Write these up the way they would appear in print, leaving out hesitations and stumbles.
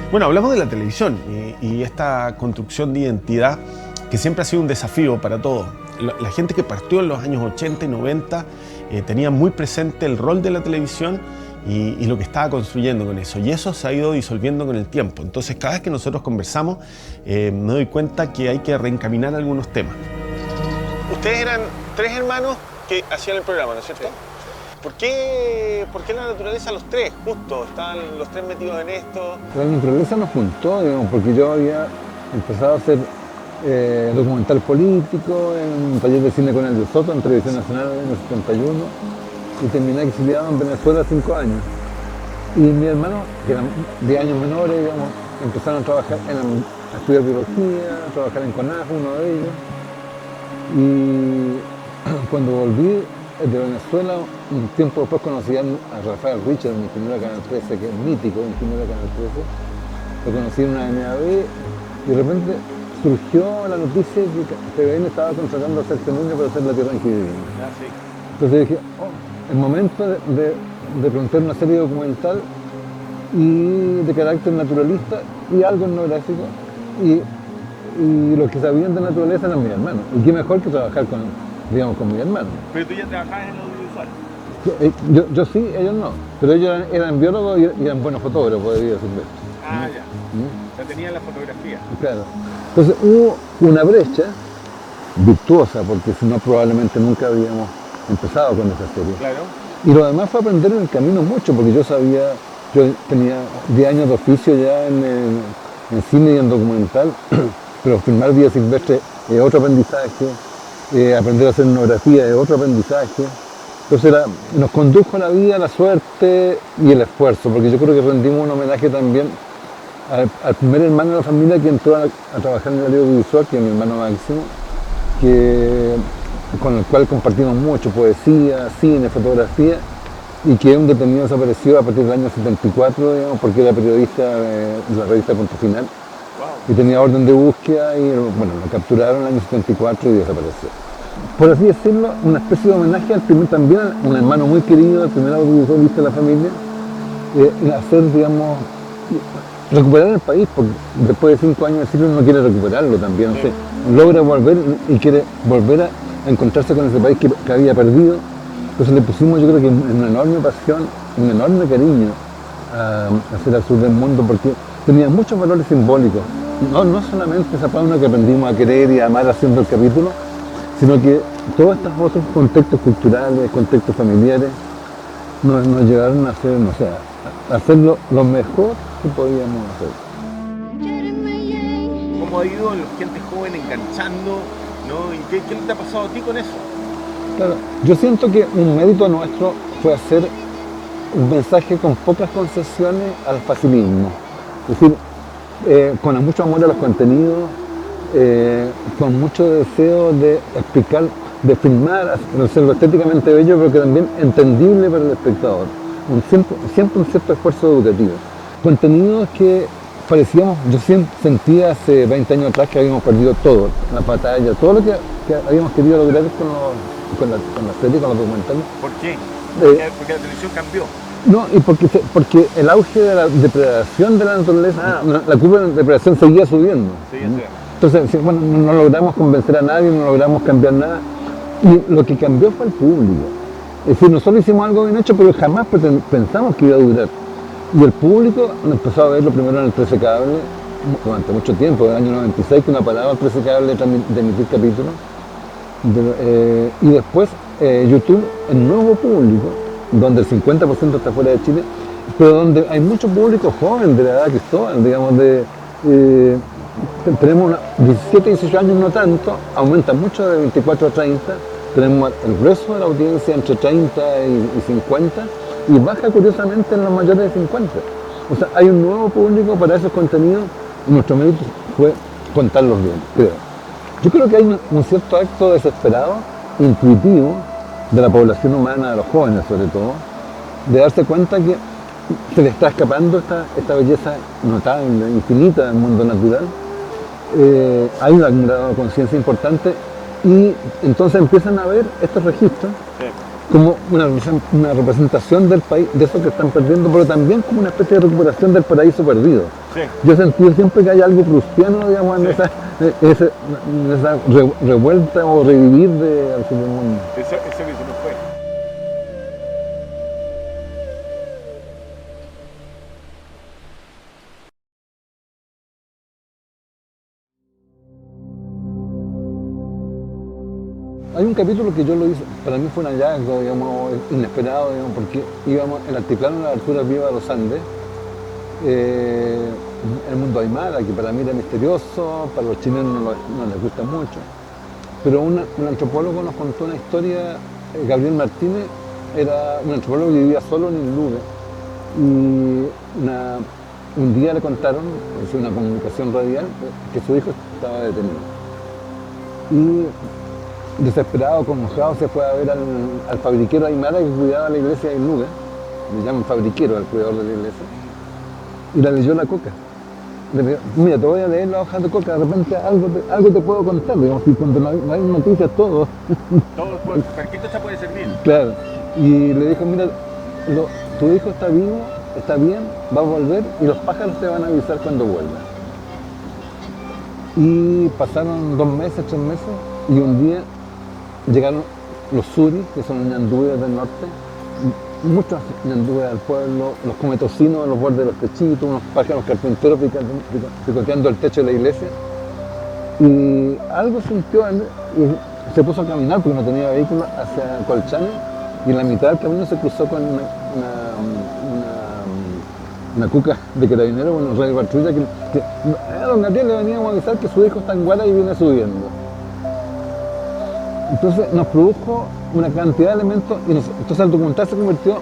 Bueno, hablamos de la televisión y esta construcción de identidad que siempre ha sido un desafío para todos. La gente que partió en los años 80 y 90 tenía muy presente el rol de la televisión y lo que estaba construyendo con eso. Y eso se ha ido disolviendo con el tiempo. Entonces, cada vez que nosotros conversamos, me doy cuenta que hay que reencaminar algunos temas. Ustedes eran 3 hermanos que hacían el programa, ¿no es cierto? Sí. ¿Por qué la naturaleza los 3, justo? ¿Estaban los 3 metidos en esto? La naturaleza nos juntó, digamos, porque yo había empezado a hacer documental político en un taller de cine con el de Soto en Televisión Nacional en el 71 y terminé exiliado en Venezuela 5 años. Y mis hermanos, que eran 10 años menores, digamos, empezaron a trabajar, a estudiar biología, a trabajar en CONAF, uno de ellos. Y cuando volví de Venezuela, un tiempo después conocí a Rafael Richard, un ingeniero de Canal 13, que es mítico, un ingeniero de Canal 13. Lo conocí en una NAB y de repente surgió la noticia que TVN estaba contratando a Sergio Núñez para hacer La Tierra en que vivimos. Ah, sí. Entonces dije, es momento de plantear una serie documental y de carácter naturalista y algo etnográfico. Y los que sabían de naturaleza eran mis hermanos. Y qué mejor que trabajar con mis hermanos. Pero tú ya trabajabas en lo audiovisual. Yo sí, ellos no. Pero ellos eran biólogos y eran buenos fotógrafos de vida silvestre. Ah, ya. Ya tenían la fotografía. Claro. Entonces hubo una brecha virtuosa, porque si no probablemente nunca habríamos empezado con esa serie. Claro. Y lo demás fue aprender en el camino mucho, porque yo tenía 10 años de oficio ya en cine y en documental, pero filmar vida silvestre es otro aprendizaje, aprender a hacer etnografía es otro aprendizaje. Entonces nos condujo la vida, la suerte y el esfuerzo, porque yo creo que rendimos un homenaje también al primer hermano de la familia que entró a trabajar en el área audiovisual, que es mi hermano Máximo, con el cual compartimos mucho, poesía, cine, fotografía, y que es un detenido desaparecido a partir del año 74, digamos, porque era periodista de la revista Punto Final. Wow. Y tenía orden de búsqueda y bueno, lo capturaron en el año 74 y desapareció. Por así decirlo, una especie de homenaje también a un hermano muy querido, el primer audiovisualista de la familia, hacer, digamos, recuperar el país, porque después de 5 años de exilio uno quiere recuperarlo también, sí. Logra volver y quiere volver a encontrarse con ese país que había perdido. Entonces le pusimos, yo creo que una enorme pasión, un enorme cariño a hacer al sur del mundo, porque tenía muchos valores simbólicos. No solamente esa fauna que aprendimos a querer y a amar haciendo el capítulo, sino que todos estos otros contextos culturales, contextos familiares, nos llevaron a hacer, no sé, a hacerlo lo mejor que podíamos hacer. ¿Cómo ha ido la gente joven enganchando? ¿No? ¿Y qué te ha pasado a ti con eso? Claro, yo siento que un mérito nuestro fue hacer un mensaje con pocas concesiones al facilismo. Es decir, con mucho amor a los contenidos, con mucho deseo de explicar, de filmar, de hacerlo estéticamente bello, pero que también entendible para el espectador. Siempre un cierto esfuerzo educativo. Contenidos que parecíamos, yo siempre sentía hace 20 años atrás que habíamos perdido todo, la batalla, todo lo que habíamos querido lograr con la serie, con los documentales. ¿Por qué? Porque la televisión cambió. No, y porque el auge de la depredación de la naturaleza, la curva de depredación seguía subiendo. Sí, entonces, bueno, no logramos convencer a nadie, no logramos cambiar nada. Y lo que cambió fue el público. Es decir, nosotros hicimos algo bien hecho, pero jamás pensamos que iba a durar. Y el público empezó a verlo primero en el 13 Cable, durante mucho tiempo, en el año 96, que no paraba el 13 Cable de emitir capítulos. Y después YouTube, el nuevo público, donde el 50% está fuera de Chile, pero donde hay mucho público joven de la edad de Cristóbal, digamos, tenemos 17, 18 años, no tanto, aumenta mucho de 24 a 30, tenemos el grueso de la audiencia entre 30 y 50, y baja curiosamente en los mayores de 50. O sea, hay un nuevo público para esos contenidos, y nuestro mérito fue contarlos bien, creo. Yo creo que hay un cierto acto desesperado, intuitivo, de la población humana, de los jóvenes sobre todo, de darse cuenta que se le está escapando esta belleza notable, infinita del mundo natural. Hay un grado de conciencia importante Y entonces empiezan a ver estos registros como una representación del país, de eso que están perdiendo, pero también como una especie de recuperación del paraíso perdido. Sí. Yo he sentido siempre que hay algo prusiano, digamos, en esa revuelta o revivir del mundo. Eso que se nos fue. Hay un capítulo que yo lo hice, para mí fue un hallazgo, digamos, inesperado, digamos, porque íbamos en el altiplano de la altura viva de los Andes, el mundo aymara, que para mí era misterioso, para los chilenos no les gusta mucho, pero un antropólogo nos contó una historia, Gabriel Martínez era un antropólogo que vivía solo en Illuve, y un día le contaron, es una comunicación radial, que su hijo estaba detenido. Y desesperado, conmojado, se fue a ver al fabriquero aymara que cuidaba la iglesia de Illuve, le llaman fabriquero al cuidador de la iglesia, y le leyó la coca. Le dijo, mira, te voy a leer la hoja de coca, de repente algo te puedo contar, digamos, y cuando no hay noticias, todo. Cualquier cosa puede servir. Claro, y le dijo, mira, tu hijo está vivo, está bien, va a volver, y los pájaros te van a avisar cuando vuelva. Y pasaron 2 meses, 3 meses, y un día llegaron los suris, que son ñandúes del norte, muchos ñandúes al pueblo, los cometocinos en los bordes de los techitos, unos pájaros carpinteros picoteando el techo de la iglesia. Y algo sintió y se puso a caminar porque no tenía vehículo hacia Colchane, y en la mitad del camino se cruzó con una cuca de carabinero, una radio patrulla que a don Gabriel le veníamos a avisar que su hijo está en Guara y viene subiendo. Entonces nos produjo una cantidad de elementos y entonces el documental se convirtió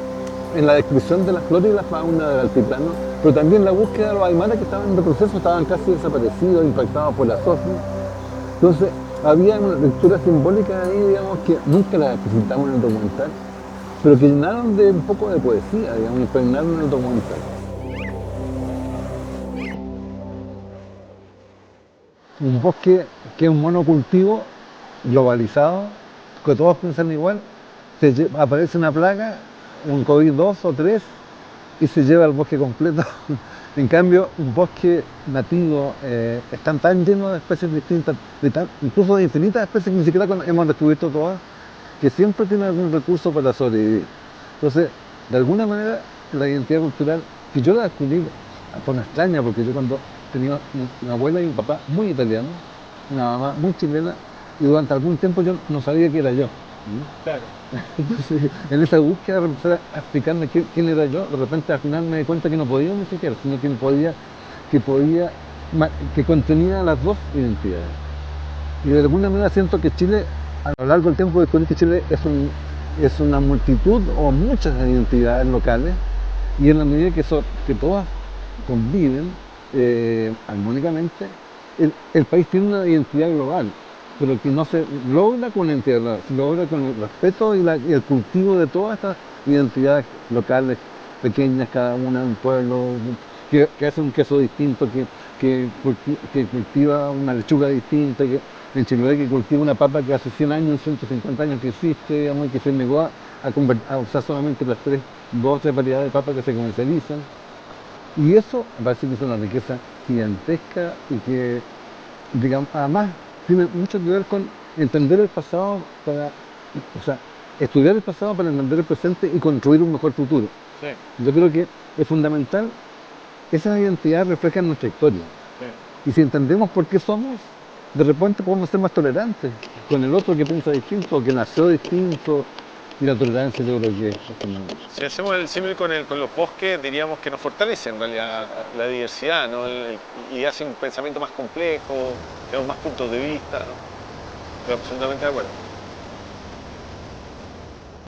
en la descripción de la flora y la fauna del altiplano, pero también la búsqueda de los aymaras que estaban en retroceso, estaban casi desaparecidos, impactados por la SOFI. Entonces había una lectura simbólica ahí, digamos, que nunca la presentamos en el documental, pero que llenaron de un poco de poesía, digamos, impregnaron el documental. Un bosque que es un monocultivo globalizado, que todos piensan igual, aparece una plaga, un COVID-2 o 3, y se lleva el bosque completo. En cambio, un bosque nativo están tan lleno de especies distintas, incluso de infinitas especies que ni siquiera hemos descubierto todas, que siempre tiene algún recurso para sobrevivir. Entonces, de alguna manera, la identidad cultural, que yo la descubrí de forma extraña, porque yo cuando tenía una abuela y un papá muy italianos, una mamá muy chilena, y durante algún tiempo yo no sabía que era yo. Claro. Entonces, en esa búsqueda de empezar a explicarme quién era yo, de repente al final me di cuenta que no podía ni siquiera, sino que contenía las dos identidades. Y de alguna manera siento que Chile, a lo largo del tiempo descubrí que Chile es una multitud o muchas identidades locales, y en la medida que todas conviven armónicamente, el país tiene una identidad global, pero que no se logra con la identidad global, se logra con el respeto y el cultivo de todas estas identidades locales, pequeñas, cada una de un pueblo, que hace un queso distinto, que cultiva una lechuga distinta, que en Chiloé que cultiva una papa que hace 100 años, 150 años que existe, digamos, y que se negó a usar solamente las 2 o 3 variedades de papas que se comercializan. Y eso me parece que es una riqueza gigantesca y que, digamos, además tiene mucho que ver con entender el pasado estudiar el pasado para entender el presente y construir un mejor futuro. Sí. Yo creo que es fundamental, esas identidades reflejan nuestra historia. Sí. Y si entendemos por qué somos, de repente podemos ser más tolerantes con el otro que piensa distinto, que nació distinto. Y la tolerancia yo creo que es fundamental. Si hacemos el símil con los bosques, diríamos que nos fortalece en realidad la diversidad, ¿no? Y hace un pensamiento más complejo, tenemos más puntos de vista, ¿no? Estoy absolutamente de acuerdo.